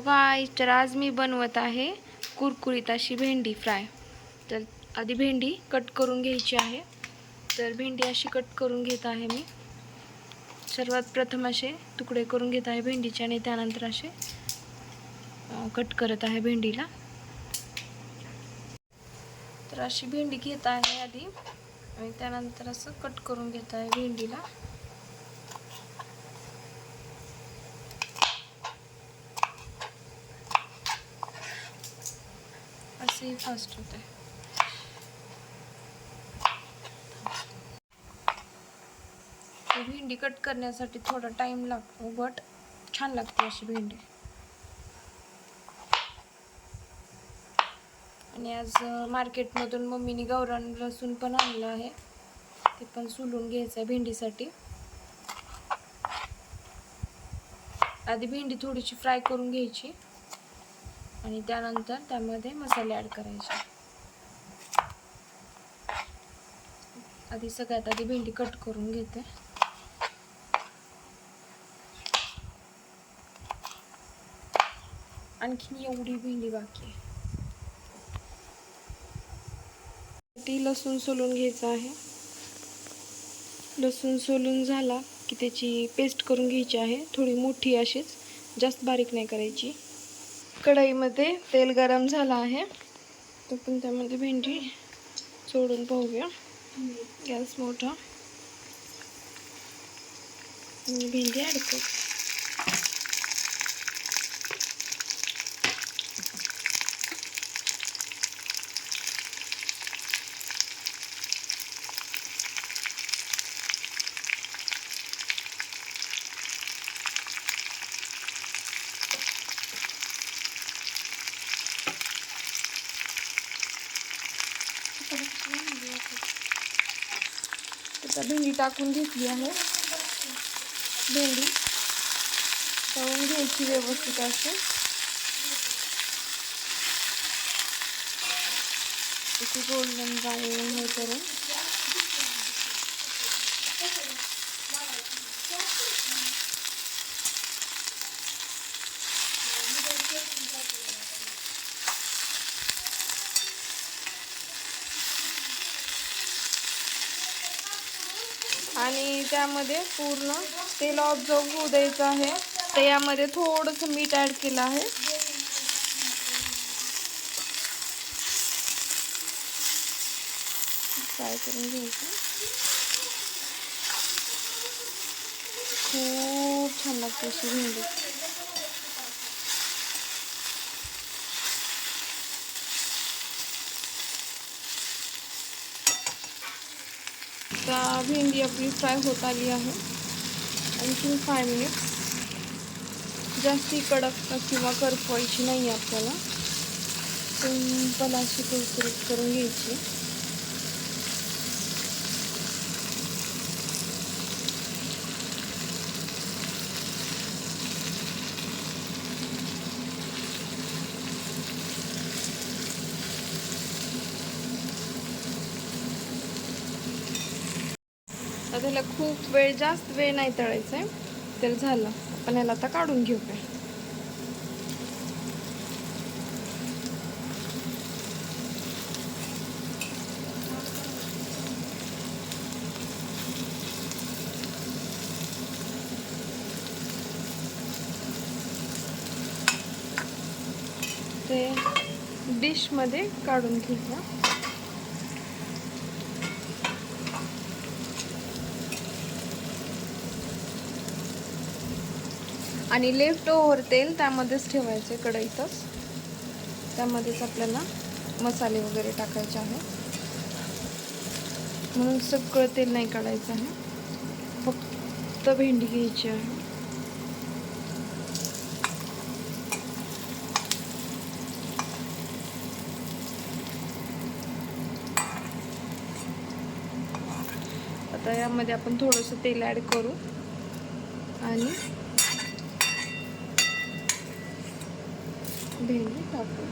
Guys, तर आज मी बनवत आहे कुरकुरीत अशी भेंडी फ्राय। तर आधी भेंडी कट करून घ्यायची आहे। तर भेंडी अशी कट करून घेत आहे मी। सर्वात प्रथम असे तुकडे करून घेत आहे भेंडीचे आणि त्यानंतर असे कट करत आहे भेंडीला। तर अशी भेंडी घेत आहे आधी आणि त्यानंतर असं कट करून घेत आहे भेंडीला। असे फास्ट होते। भेंडी कट करण्यासाठी थोडा टाइम लागतो, बट छान लागते अशी भेंडी। आणि आज मार्केटमधून मम्मीने गावरान लसूण पण आणलं आहे, ते पण सोलून घ्यायचं आहे भेंडीसाठी। आधी भेंडी थोडीशी फ्राय करून घ्यायची आणि त्यानंतर त्यामध्ये मसाले ॲड करायचे। आधी सगळ्यात आधी भेंडी कट करून घेते। आणखीन एवढी भेंडी बाकी आहे। ती लसूण सोलून घ्यायचं आहे। लसूण सोलून झाला की त्याची पेस्ट करून घ्यायची आहे, थोडी मोठी अशीच, जास्त बारीक नाही करायची। कढईमध्ये तेल गरम झालं आहे, तर पण त्यामध्ये भेंडी सोडून पाहूया। गॅस मोठा आणि भेंडी ॲड करू। आता भेंडी टाकून घेतली आहे। भेंडी तळून घ्यायची व्यवस्थित अशी। गोल्डन ब्राऊन होईपर्यंत आणि त्यामध्ये पूर्ण तेल ऑब्झर्व होऊ द्यायचं आहे। तर यामध्ये थोडंसं मीठ ॲड केलं आहे। फ्राय करून घ्यायचं। खूप छान लागते अशी भेंडी। आता भेंडी आपली फ्राय होत आली आहे। आणखी 5 मिनिट्स, जास्ती कडक किंवा करपवायची नाही आपल्याला, सिंपल अशी कुरकुरीत करून घ्यायची। आता त्याला खूप वेळ, जास्त वेळ नाही तळायचं आहे। तर झालं, आपण याला आता काढून घेऊया। ते डिशमध्ये काढून घेऊया। आणि लेफ्ट ओव्हर तेल त्यामध्येच ठेवायचे, कढईतच। त्यामध्येच आपल्याला मसाले वगैरे टाकायचे आहे, म्हणून सगळं तेल नाही काढायचं आहे, फक्त भेंडी घ्यायची आहे। आता यामध्ये आपण थोडंसं तेल ॲड करू आणि भेंडी टाकू।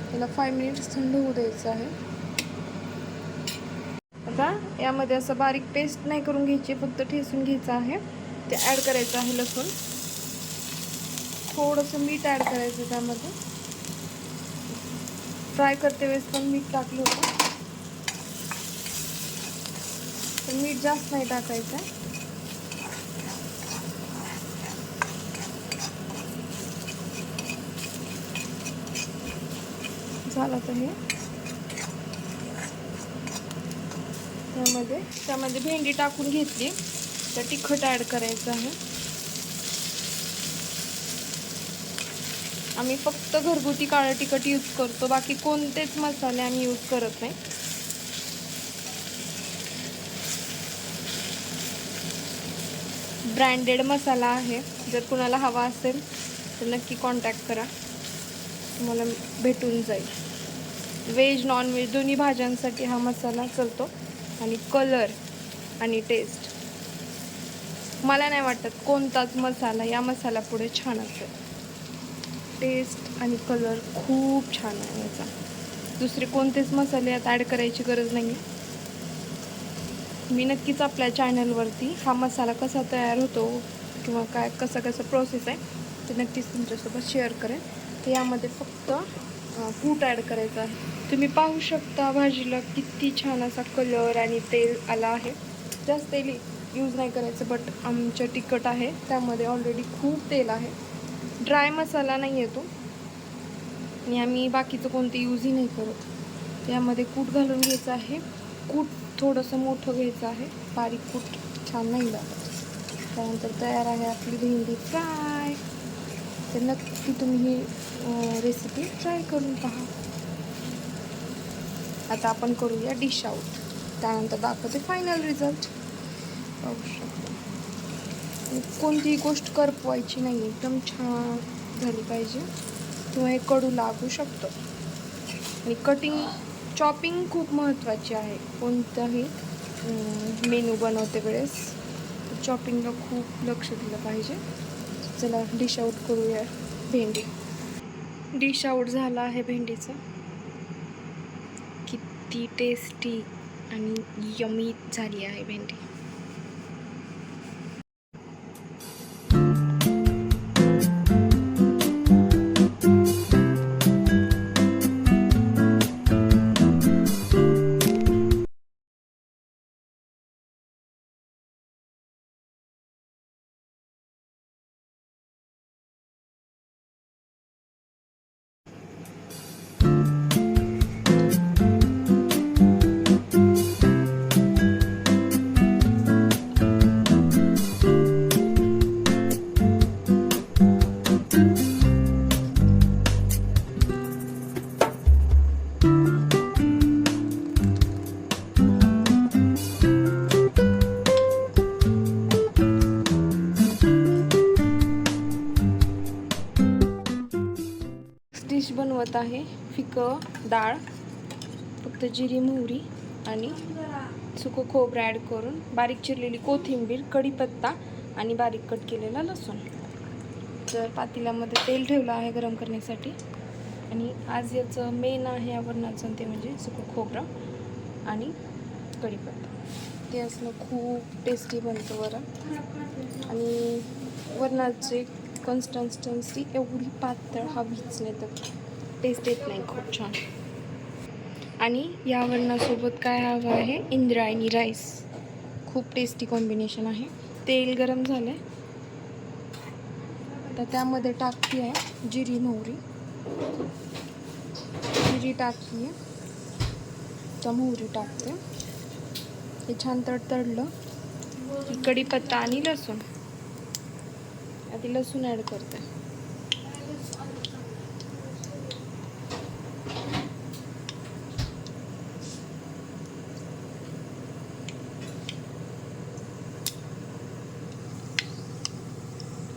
त्याला 5 मिनिट्स थंड होऊ द्यायचं आहे। आता यामध्ये असं बारीक पेस्ट नाही करून घ्यायची, फक्त ठेचून घ्यायचं आहे। ते ॲड करायचं आहे लसूण। थोडंसं मीठ ॲड करायचं त्यामध्ये. फ्राय करते वेळेस पण मीठ टाकलं होतं, पण मीठ जास्त नाही टाकायचं आहे. झालं तर हे त्यामध्ये भेंडी टाकून घेतली, तर तिखट ॲड करायचं आहे. आम्ही फक्त घरगुती काळं तिखट यूज करतो, बाकी कोणतेच मसाले आम्ही यूज करत नाही. ब्रँडेड मसाला आहे, जर कुणाला हवा असेल तर नक्की कॉन्टॅक्ट करा, तुम्हाला भेटून जाईल. व्हेज नॉन व्हेज दोन्ही भाज्यांसाठी हा मसाला चालतो. आणि कलर आणि टेस्ट मला नाही वाटत कोणताच मसाला या मसाल्यापुढे छान असेल. टेस्ट आणि कलर खूप छान आहे याचा. दुसरे कोणतेच मसाले यात ॲड करायची गरज नाही आहे. मी नक्कीच आपल्या चॅनलवरती हा मसाला कसा तयार होतो किंवा काय कसं प्रोसेस आहे ते नक्कीच तुमच्यासोबत शेअर करेन. तर यामध्ये फक्त कूट ॲड करायचं आहे. तुम्ही पाहू शकता भाजीला किती छान असा कलर आणि तेल आला आहे. जास्त तेल यूज नाही करायचं, बट आमचं तिखट आहे त्यामध्ये ऑलरेडी खूप तेल आहे. ड्राय मसाला नाही येतो आणि आम्ही बाकीचं कोणते यूजही नाही करत. त्यामध्ये कूट घालून घ्यायचं आहे. कूट थोडंसं मोठं घ्यायचं आहे, बारीक कूट छान नाही लागत. त्यानंतर तयार आहे आपली भेंडी फ्राय. तर नक्की तुम्ही ही रेसिपी ट्राय करून पहा. आता आपण करूया डिश आउट, त्यानंतर दाखवते फायनल रिझल्ट. पाहू शकतो. कोणतीही गोष्ट करपवायची नाही, एकदम छान झाली पाहिजे किंवा हे कडू लागू शकतं. आणि चॉपिंग खूप महत्त्वाची आहे. कोणताही मेनू बनवते वेळेस चॉपिंगला खूप लक्ष दिलं पाहिजे. चला डिश आउट करूया भेंडी. डिश आउट झाला आहे भेंडीचं. किती टेस्टी आणि यमी झाली आहे भेंडी. डिश बनवत आहे फिकं डाळ, फक्त जिरी मोहरी आणि सुकं खोबरं ॲड करून, बारीक चिरलेली कोथिंबीर, कढीपत्ता आणि बारीक कट केलेला लसूण. तर पातेल्यामध्ये तेल ठेवलं आहे गरम करण्यासाठी. आणि आज याचं मेन आहे या वरणाचं, ते म्हणजे सुकं खोबरं आणि कढीपत्ता. ते असणं खूप टेस्टी बनतं वरण. आणि वरणाचे कन्सिस्टन्सी एवढी पातळ हवीच, नाही तर टेस्ट येत नाही खूप छान. आणि या वरणासोबत काय हवं आहे, इंद्रायणी राईस. खूप टेस्टी कॉम्बिनेशन आहे. तेल गरम झालं आहे, तर त्यामध्ये टाकली आहे जिरी मोहरी. जिरी टाकली आहे, तर मोहरी टाकते. हे छान तडतडलं की कढीपत्ता आणि लसूण. आधी लसूण ॲड करते.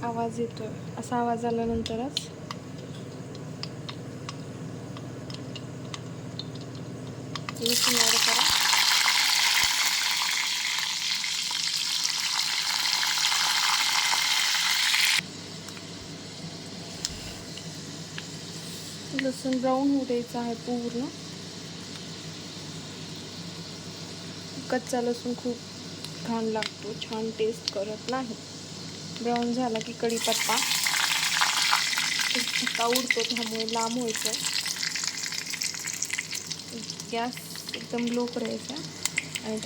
आवाज येतोय, असा आवाज आल्यानंतरच लसूण ॲड करा. लसूण ब्राऊन होऊ द्यायचं आहे पूर्ण. कच्चा लसूण खूप घाण लागतो, छान टेस्ट करत नाही. ब्राऊन झाला की कढीपत्ता धक्का उडतो, त्यामुळे लांब व्हायचं. गॅस एकदम लो करायचा आणि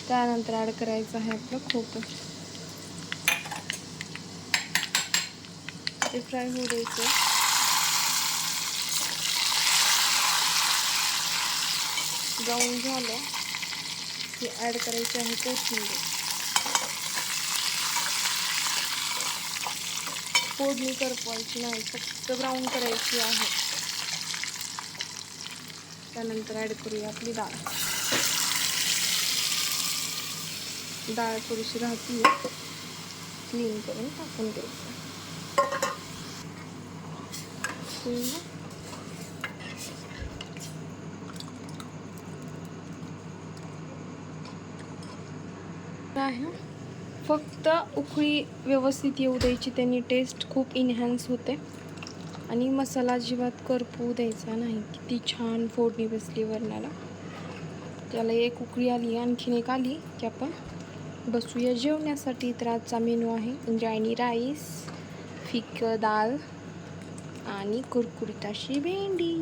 त्यानंतर ॲड करायचं आहे आपलं खोबरं. ते फ्राय होऊ द्यायचं. ब्राऊन झालं की ॲड करायचे आहे कोथिंबीर. फोडणी करपवायची नाही, फक्त ब्राऊन करायची आहे. त्यानंतर ॲड करूया आपली डाळ. डाळ थोडीशी राहती, क्लीन करून टाकून द्यायचं. आहे फक्त उकळी व्यवस्थित येऊ द्यायची, त्यांनी टेस्ट खूप इन्हॅन्स होते. आणि मसाला अजिबात करपू द्यायचा नाही. किती छान फोडणी बसली वरणाला. त्याला एक उकळी आली, आणखीन एक आली की आपण बसूया जेवण्यासाठी. तर आजचा मेनू आहे इंद्रायणी राईस, फिक्क डाळ आणि कुरकुरीत अशी भेंडी.